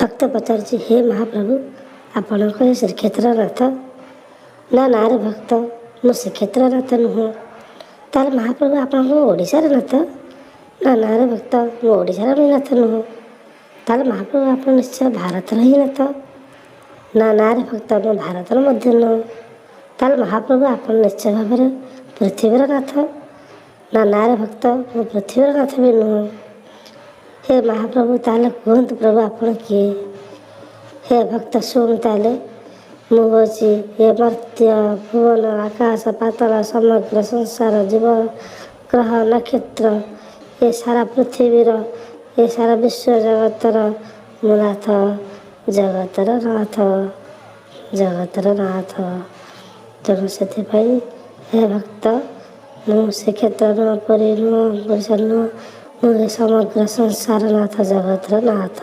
ଭକ୍ତ ପଚାରୁଛି, ହେ ମହାପ୍ରଭୁ, ଆପଣଙ୍କ ଏ ଶ୍ରୀକ୍ଷେତ୍ର ନାଥ? ନା ନାଁରେ ଭକ୍ତ, ମୁଁ ଶ୍ରୀକ୍ଷେତ୍ର ନାଥ ନୁହଁ। ତାହେଲେ ମହାପ୍ରଭୁ ଆପଣଙ୍କ ଓଡ଼ିଶାର ନାଥ? ନା ନାଁରେ ଭକ୍ତ, ମୁଁ ଓଡ଼ିଶାର ବି ନାଥ ନୁହଁ। ତାହେଲେ ମହାପ୍ରଭୁ ଆପଣ ନିଶ୍ଚୟ ଭାରତର ହିଁ ନାଥ? ନା ନାଁରେ ଭକ୍ତ, ମୁଁ ଭାରତର ମଧ୍ୟ ନୁହଁ। ତାହେଲେ ମହାପ୍ରଭୁ ଆପଣ ନିଶ୍ଚୟ ଭାବରେ ପୃଥିବୀର ନାଥ? ନା ନାଁରେ ଭକ୍ତ, ମୁଁ ପୃଥିବୀର ନାଥ ବି ନୁହଁ। ହେ ମହାପ୍ରଭୁ, ତାହେଲେ କୁହନ୍ତୁ ପ୍ରଭୁ ଆପଣ କିଏ? ହେ ଭକ୍ତ ଶୁଣ, ତାହେଲେ ମୁଁ ହେଉଛି ଏ ମର୍ତ୍ତ୍ୟ ଭୁବନ ଆକାଶ ପାତାଳ ସମଗ୍ର ସଂସାର ଜୀବ ଗ୍ରହ ନକ୍ଷତ୍ର ଏ ସାରା ପୃଥିବୀର ଏ ସାରା ବିଶ୍ୱ ଜଗତର ମୁଁ ନାଥ, ଜଗତର ନାଥ, ଜଗତର ନାଥ। ତେଣୁ ସେଥିପାଇଁ ହେ ଭକ୍ତ, ମୁଁ ଶ୍ରୀକ୍ଷେତ୍ର ନୁହଁ, ପୁରୀ ନୁହଁ, ଓଡ଼ିଶା ନୁହଁ, ମୁଁ ଏ ସମଗ୍ର ସଂସାର ନାଥ, ଜଗତର ନାଥ।